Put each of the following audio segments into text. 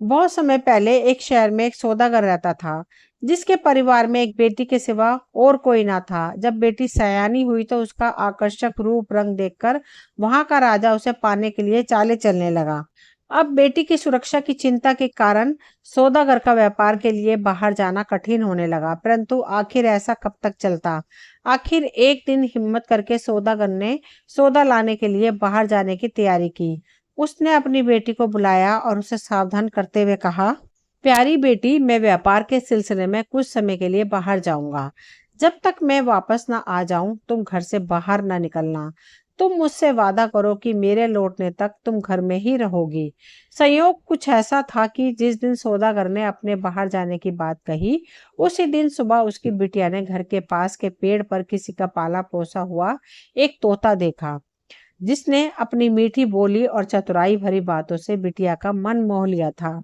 बहुत समय पहले एक शहर में एक सौदागर रहता था, जिसके परिवार में एक बेटी के सिवा और कोई ना था। जब बेटी सयानी हुई तो उसका आकर्षक रूप रंग देखकर वहां का राजा उसे पाने के लिए चाले चलने लगा। अब बेटी की सुरक्षा की चिंता के कारण सौदागर का व्यापार के लिए बाहर जाना कठिन होने लगा। परंतु आखिर ऐसा कब तक चलता। आखिर एक दिन हिम्मत करके सौदागर ने सौदा लाने के लिए बाहर जाने की तैयारी की। उसने अपनी बेटी को बुलाया और उसे सावधान करते हुए कहा, प्यारी बेटी, मैं व्यापार के सिलसिले में कुछ समय के लिए बाहर जाऊंगा। जब तक मैं वापस ना आ जाऊं तुम घर से बाहर ना निकलना। तुम मुझसे वादा करो कि मेरे लौटने तक तुम घर में ही रहोगी। संयोग कुछ ऐसा था कि जिस दिन सौदागर ने अपने बाहर जाने की बात कही, उसी दिन सुबह उसकी बिटिया ने घर के पास के पेड़ पर किसी का पाला पोसा हुआ एक तोता देखा, जिसने अपनी मीठी बोली और चतुराई भरी बातों से बिटिया का मन मोह लिया था।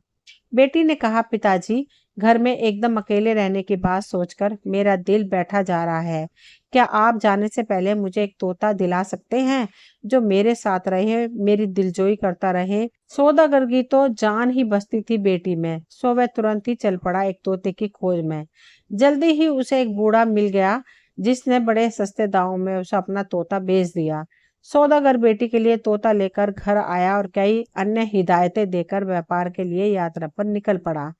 बेटी ने कहा, पिताजी, घर में एकदम अकेले रहने की बात सोचकर मेरा दिल बैठा जा रहा है। क्या आप जाने से पहले मुझे एक तोता दिला सकते हैं जो मेरे साथ रहे, मेरी दिलजोई करता रहे। सौदागर की तो जान ही बसती थी बेटी में, सो वह तुरंत ही चल पड़ा एक तोते की खोज में। जल्दी ही उसे एक बूढ़ा मिल गया, जिसने बड़े सस्ते दामों में उसे अपना तोता बेच दिया। सौदागर बेटी के लिए तोता लेकर घर आया और कई अन्य हिदायतें देकर व्यापार के लिए यात्रा पर निकल पड़ा।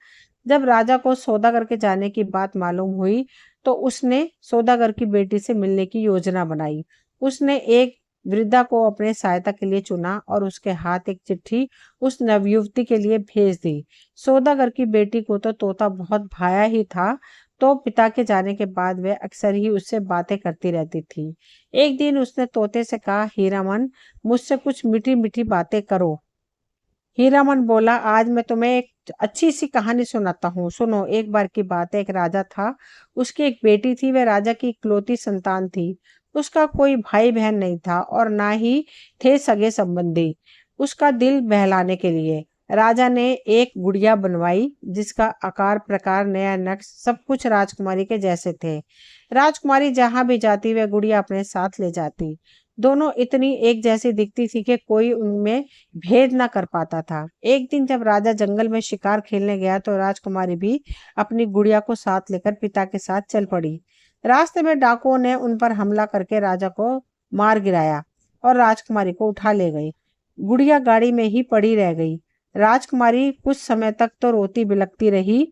जब राजा को सौदागर के जाने की बात मालूम हुई तो उसने सौदागर की बेटी से मिलने की योजना बनाई। उसने एक वृद्धा को अपने सहायता के लिए चुना और उसके हाथ एक चिट्ठी उस नवयुवती के लिए भेज दी। सौदागर की बेटी को तो तोता बहुत भाया ही था, तो पिता के जाने के बाद वह अक्सर ही उससे बातें करती रहती थी। एक दिन उसने तोते से कहा, हीरामन, मुझसे कुछ मीठी मीठी बातें करो। हीरामन बोला, आज मैं तुम्हें एक अच्छी सी कहानी सुनाता हूँ, सुनो। एक बार की बात है, एक राजा था। उसकी एक बेटी थी। वह राजा की इकलौती संतान थी। उसका कोई भाई बहन नहीं था और ना ही थे सगे संबंधी। उसका दिल बहलाने के लिए राजा ने एक गुड़िया बनवाई, जिसका आकार प्रकार नया नक्श सब कुछ राजकुमारी के जैसे थे। राजकुमारी जहां भी जाती वह गुड़िया अपने साथ ले जाती। दोनों इतनी एक जैसी दिखती थी कि कोई उनमें भेद ना कर पाता था। एक दिन जब राजा जंगल में शिकार खेलने गया तो राजकुमारी भी अपनी गुड़िया को साथ लेकर पिता के साथ चल पड़ी। रास्ते में डाकुओं ने उन पर हमला करके राजा को मार गिराया और राजकुमारी को उठा ले गई। गुड़िया गाड़ी में ही पड़ी रह गई। राजकुमारी कुछ समय तक तो रोती बिलखती रही।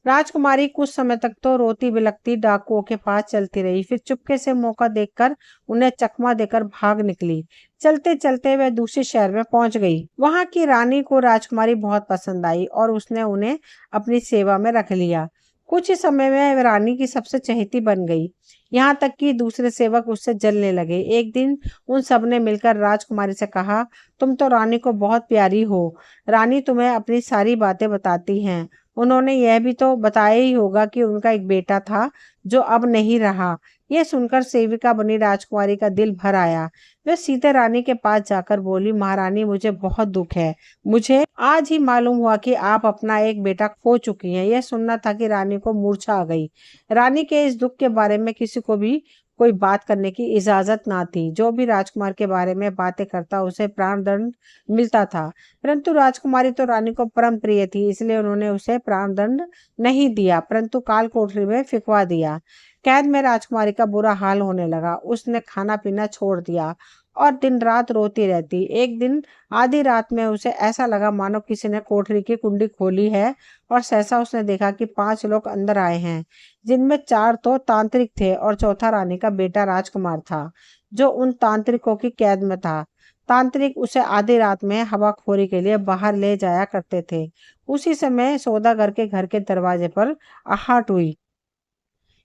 राजकुमारी कुछ समय तक तो रोती बिलखती डाकुओं के पास चलती रही, फिर चुपके से मौका देखकर उन्हें चकमा देकर भाग निकली। चलते चलते वह दूसरे शहर में पहुंच गई। वहां की रानी को राजकुमारी बहुत पसंद आई और उसने उन्हें अपनी सेवा में रख लिया। कुछ ही समय में वह रानी की सबसे चहेती बन गई, यहाँ तक कि दूसरे सेवक उससे जलने लगे। एक दिन उन सब ने मिलकर राजकुमारी से कहा, तुम तो रानी को बहुत प्यारी हो। रानी तुम्हें अपनी सारी बातें बताती हैं। उन्होंने यह भी तो बताया ही होगा कि उनका एक बेटा था जो अब नहीं रहा। यह सुनकर सेविका बनी राजकुमारी का दिल भर आया। वह सीते रानी के पास जाकर बोली, महारानी, मुझे बहुत दुख है। मुझे आज ही मालूम हुआ कि आप अपना एक बेटा खो चुकी हैं। यह सुनना था कि रानी को मूर्छा आ गई। रानी के इस दुख के बारे में किसी को भी कोई बात करने की इजाजत ना थी। जो भी राजकुमार के बारे में बातें करता उसे प्राणदंड मिलता था। परंतु राजकुमारी तो रानी को परम प्रिय थी, इसलिए उन्होंने उसे प्राणदंड नहीं दिया, परंतु काल कोठरी में फिकवा दिया। कैद में राजकुमारी का बुरा हाल होने लगा। उसने खाना पीना छोड़ दिया और दिन रात रोती रहती। एक दिन आधी रात में उसे ऐसा लगा मानो किसी ने कोठरी की कुंडी खोली है और सहसा उसने देखा कि 5 लोग अंदर आए हैं, जिनमें 4 तो तांत्रिक थे और चौथा रानी का बेटा राजकुमार था, जो उन तांत्रिकों की कैद में था। तांत्रिक उसे आधी रात में हवाखोरी के लिए बाहर ले जाया करते थे। उसी समय सौदागर के घर के दरवाजे पर आहट हुई।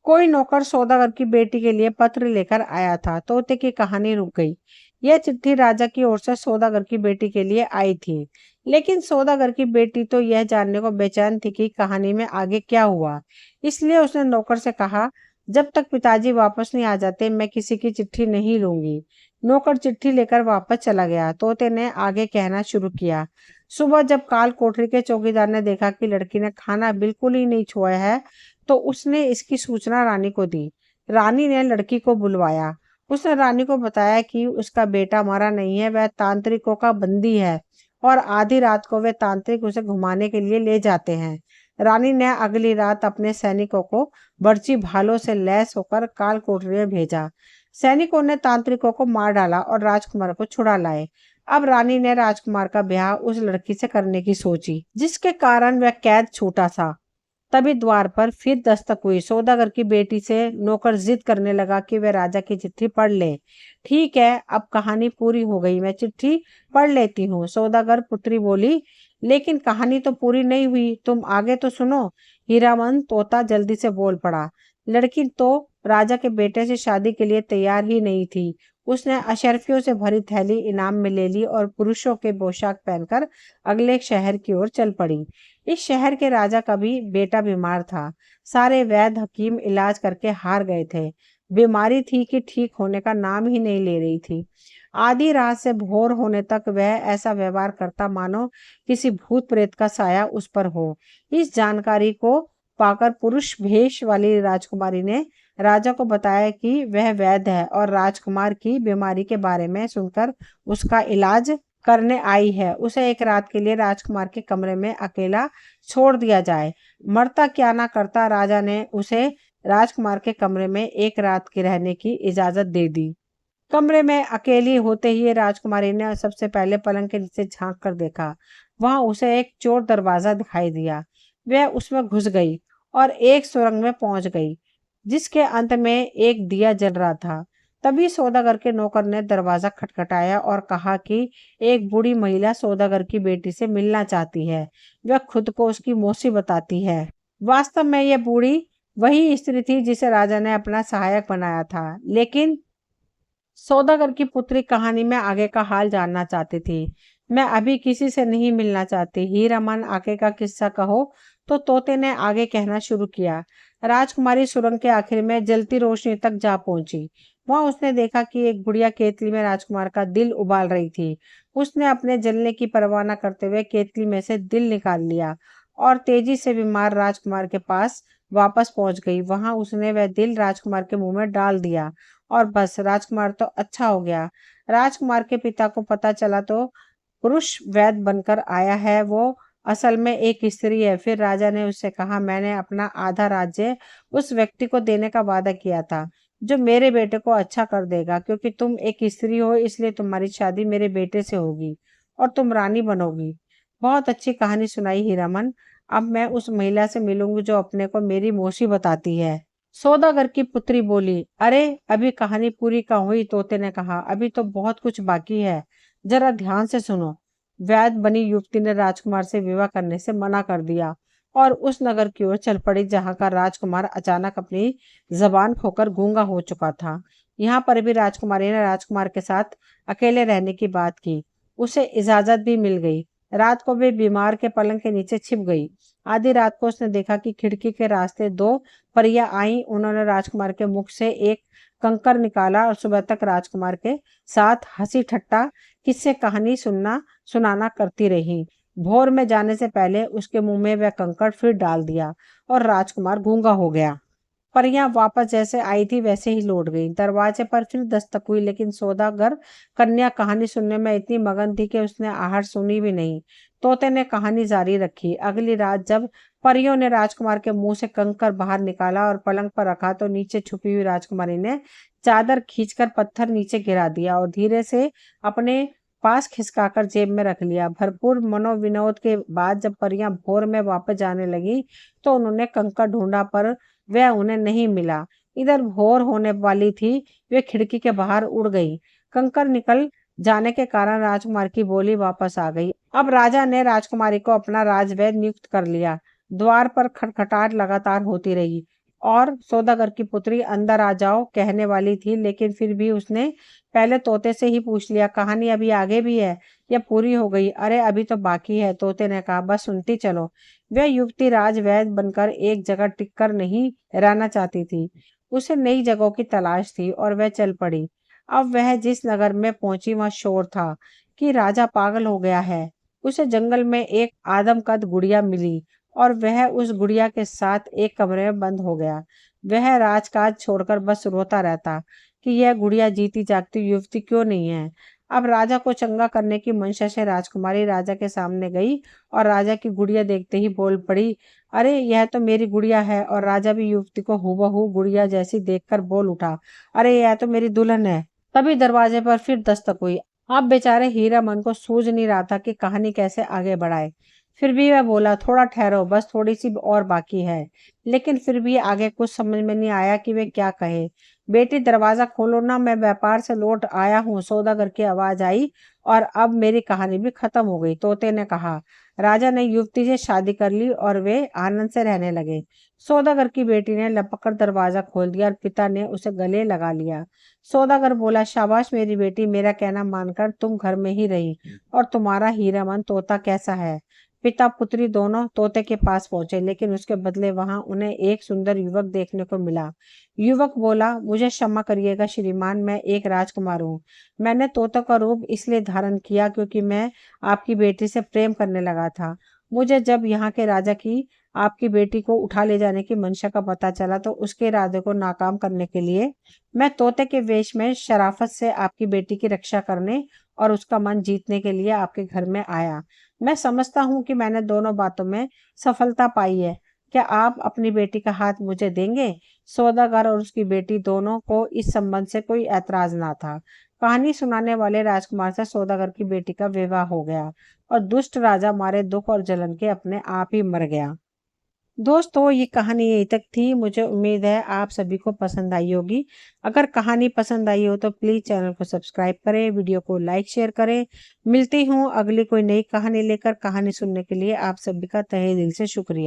कोई नौकर सौदागर की बेटी के लिए पत्र लेकर आया था। तोते की कहानी रुक गई। यह चिट्ठी राजा की ओर से सौदागर की बेटी के लिए आई थी, लेकिन सौदागर की बेटी तो यह जानने को बेचैन थी कि कहानी में आगे क्या हुआ। इसलिए उसने नौकर से कहा, जब तक पिताजी वापस नहीं आ जाते मैं किसी की चिट्ठी नहीं लूंगी। नौकर चिट्ठी लेकर वापस चला गया। तोते ने आगे कहना शुरू किया। सुबह जब काल कोठरी के चौकीदार ने देखा कि लड़की ने खाना बिल्कुल ही नहीं छोड़ा है, तो उसने इसकी सूचना रानी को दी। रानी ने लड़की को बुलवाया। उसने रानी को बताया कि उसका बेटा मरा नहीं है, वह तांत्रिकों का बंदी है और आधी रात को वे तांत्रिक उसे घुमाने के लिए ले जाते हैं। रानी ने अगली रात अपने सैनिकों को बर्ची भालों से लैस होकर कालकोठरी में भेजा। सैनिकों ने तांत्रिकों को मार डाला और राजकुमार को छुड़ा लाए। अब रानी ने राजकुमार का ब्याह उस लड़की से करने की सोची जिसके कारण वह कैद छूटा था। तभी द्वार पर फिर दस्तक हुई। सौदागर की बेटी से नौकर जिद करने लगा कि वह राजा की चिट्ठी पढ़ ले। ठीक है, अब कहानी पूरी हो गई, मैं चिट्ठी पढ़ लेती हूँ, सौदागर पुत्री बोली। लेकिन कहानी तो पूरी नहीं हुई, तुम आगे तो सुनो। हीरामन तोता जल्दी से बोल पड़ा। लड़की तो राजा के बेटे से शादी के लिए तैयार ही नहीं थी। उसने अशर्फियों से भरी थैली इनाम में ले ली और पुरुषों के पोशाक पहनकर अगले शहर की ओर चल पड़ी। इस शहर के राजा का भी बेटा बीमार था। सारे वैद्य हकीम इलाज करके हार गए थे। बीमारी थी कि ठीक होने का नाम ही नहीं ले रही थी। आधी रात से भोर होने तक वह ऐसा व्यवहार करता मानो किसी भूत प्रेत का साया उस पर हो। इस जानकारी को पाकर पुरुष भेष वाली राजकुमारी ने राजा को बताया कि वह वैद्य है और राजकुमार की बीमारी के बारे में सुनकर उसका इलाज करने आई है। उसे एक रात के लिए राजकुमार के कमरे में अकेला छोड़ दिया जाए। मरता क्या ना करता, राजा ने उसे राजकुमार के कमरे में एक रात की रहने की इजाजत दे दी। कमरे में अकेली होते ही राजकुमारी ने सबसे पहले पलंग के नीचे झांक कर देखा। वहां उसे एक चोर दरवाजा दिखाई दिया। वह उसमें घुस गई और एक सुरंग में पहुंच गई जिसके अंत में एक दिया जल रहा था। तभी सौदागर के नौकर ने दरवाजा खटखटाया और कहा कि एक बूढ़ी महिला सौदागर की बेटी से मिलना चाहती है। वह खुद को उसकी मौसी बताती है। वास्तव में यह बूढ़ी वही स्त्री थी जिसे राजा ने अपना सहायक बनाया था। लेकिन सौदागर की पुत्री कहानी में आगे का हाल जानना चाहती थी। मैं अभी किसी से नहीं मिलना चाहती, हीरामन आगे का किस्सा कहो। तो तोते ने आगे कहना शुरू किया। राजकुमारी सुरंग के आखिर में जलती रोशनी तक जा पहुंची। वहां उसने देखा कि एक बुढ़िया केतली में राजकुमार का दिल उबाल रही थी। उसने अपने जलने की परवाह न करते हुए केतली में से दिल निकाल लिया और तेजी से बीमार राजकुमार के पास वापस पहुंच गई। वहां उसने वह दिल राजकुमार के मुंह में डाल दिया और बस राजकुमार तो अच्छा हो गया। राजकुमार के पिता को पता चला तो पुरुष वैद्य बनकर आया है, वो असल में एक स्त्री है। फिर राजा ने उससे कहा, मैंने अपना आधा राज्य उस व्यक्ति को देने का वादा किया था जो मेरे बेटे को अच्छा कर देगा। क्योंकि तुम एक स्त्री हो इसलिए तुम्हारी शादी मेरे बेटे से होगी और तुम रानी बनोगी। बहुत अच्छी कहानी सुनाई हीरामन। अब मैं उस महिला से मिलूंगी जो अपने को मेरी मौसी बताती है। सौदागर की पुत्री बोली, अरे अभी कहानी पूरी कहाँ हुई। तोते ने कहा, अभी तो बहुत कुछ बाकी है, जरा ध्यान से सुनो। वैद्य बनी युवती ने राजकुमार से विवाह करने से मना कर दिया और उस नगर की ओर चल पड़ी जहां का राजकुमार अचानक अपनी जबान खोकर गूंगा हो चुका था। यहाँ पर भी राजकुमारी ने राजकुमार के साथ अकेले रहने की बात की। उसे इजाजत भी मिल गई। रात को वे बीमार के पलंग के नीचे छिप गई। आधी रात को उसने देखा कि खिड़की के रास्ते दो परियां आईं। उन्होंने राजकुमार के मुख से एक कंकर निकाला और सुबह तक राजकुमार के साथ हंसी ठट्टा किस्से कहानी सुनाना करती रही। भोर में जाने से पहले उसके मुंह में वह कंकड़ फिर डाल दिया और राजकुमार गूंगा हो गया। परियां वापस जैसे आई थी वैसे ही लौट गई। दरवाजे पर फिर दस्तक हुई, लेकिन सौदागर कन्या कहानी सुनने में इतनी मगन थी कि उसने आहट सुनी भी नहीं। तोते ने कहानी जारी रखी। अगली रात जब परियों ने राजकुमार के मुंह से कंकर बाहर निकाला और पलंग पर रखा तो नीचे छुपी हुई राजकुमारी ने चादर खींचकर पत्थर नीचे गिरा दिया और धीरे से अपने पास खिसकाकर जेब में रख लिया। भरपूर मनोविनोद के बाद जब परियां भोर में वापस जाने लगी तो उन्होंने कंकर ढूंढा पर वह उन्हें नहीं मिला। इधर भोर होने वाली थी, वे खिड़की के बाहर उड़ गई। कंकर निकल जाने के कारण राजकुमार की बोली वापस आ गई। अब राजा ने राजकुमारी को अपना राजवैद्य नियुक्त कर लिया। द्वार पर खटखटाहट लगातार होती रही और सौदागर की पुत्री अंदर आ जाओ कहने वाली थी, लेकिन फिर भी उसने पहले तोते से ही पूछ लिया, कहानी अभी आगे भी है या पूरी हो गई। अरे अभी तो बाकी है, तोते ने कहा, बस सुनती चलो। वह युवती राजवैद्य बनकर एक जगह टिककर नहीं रहना चाहती थी। उसे नई जगहों की तलाश थी और वह चल पड़ी। अब वह जिस नगर में पहुंची वहां शोर था कि राजा पागल हो गया है। उसे जंगल में एक आदमकद गुड़िया मिली और वह उस गुड़िया के साथ एक कमरे में बंद हो गया। वह राजकाज छोड़कर बस रोता रहता कि यह गुड़िया जीती जागती युवती क्यों नहीं है। अब राजा को चंगा करने की मंशा से राजकुमारी राजा के सामने गई और राजा की गुड़िया देखते ही बोल पड़ी, अरे यह तो मेरी गुड़िया है। और राजा भी युवती को हूबहू गुड़िया जैसी देखकर बोल उठा, अरे यह तो मेरी दुल्हन है। तभी दरवाजे पर फिर दस्तक हुई। अब बेचारे हीरा मन को सूझ नहीं रहा था कि कहानी कैसे आगे बढ़ाए। फिर भी वह बोला, थोड़ा ठहरो, बस थोड़ी सी और बाकी है। लेकिन फिर भी आगे कुछ समझ में नहीं आया कि वे क्या कहे। बेटी दरवाजा खोलो ना, मैं व्यापार से लौट आया हूँ, सौदागर की आवाज आई। और अब मेरी कहानी भी खत्म हो गई, तोते ने कहा। राजा ने युवती से शादी कर ली और वे आनंद से रहने लगे। सौदागर की बेटी ने लपक कर दरवाजा खोल दिया और पिता ने उसे गले लगा लिया। सौदागर बोला, शाबाश मेरी बेटी, मेरा कहना मानकर तुम घर में ही रही। और तुम्हारा हीरामन तोता कैसा है? पिता पुत्री दोनों तोते के पास पहुंचे, लेकिन उसके बदले वहां उन्हें एक सुंदर युवक देखने को मिला। युवक बोला, मुझे क्षमा करिएगा श्रीमान, मैं एक राजकुमार हूँ। मैंने तोता का रूप इसलिए धारण किया क्योंकि मैं आपकी बेटी से प्रेम करने लगा था। मुझे जब यहाँ के राजा की आपकी बेटी को उठा ले जाने की मंशा का पता चला तो उसके इरादे को नाकाम करने के लिए मैं तोते के वेश में शराफत से आपकी बेटी की रक्षा करने और उसका मन जीतने के लिए आपके घर में आया। मैं समझता हूँ कि मैंने दोनों बातों में सफलता पाई है। क्या आप अपनी बेटी का हाथ मुझे देंगे? सौदागर और उसकी बेटी दोनों को इस संबंध से कोई ऐतराज ना था। कहानी सुनाने वाले राजकुमार से सौदागर की बेटी का विवाह हो गया और दुष्ट राजा मारे दुख और जलन के अपने आप ही मर गया। दोस्तों, ये कहानी यहीं तक थी। मुझे उम्मीद है आप सभी को पसंद आई होगी। अगर कहानी पसंद आई हो तो प्लीज़ चैनल को सब्सक्राइब करें, वीडियो को लाइक शेयर करें। मिलती हूँ अगली कोई नई कहानी लेकर। कहानी सुनने के लिए आप सभी का तहे दिल से शुक्रिया।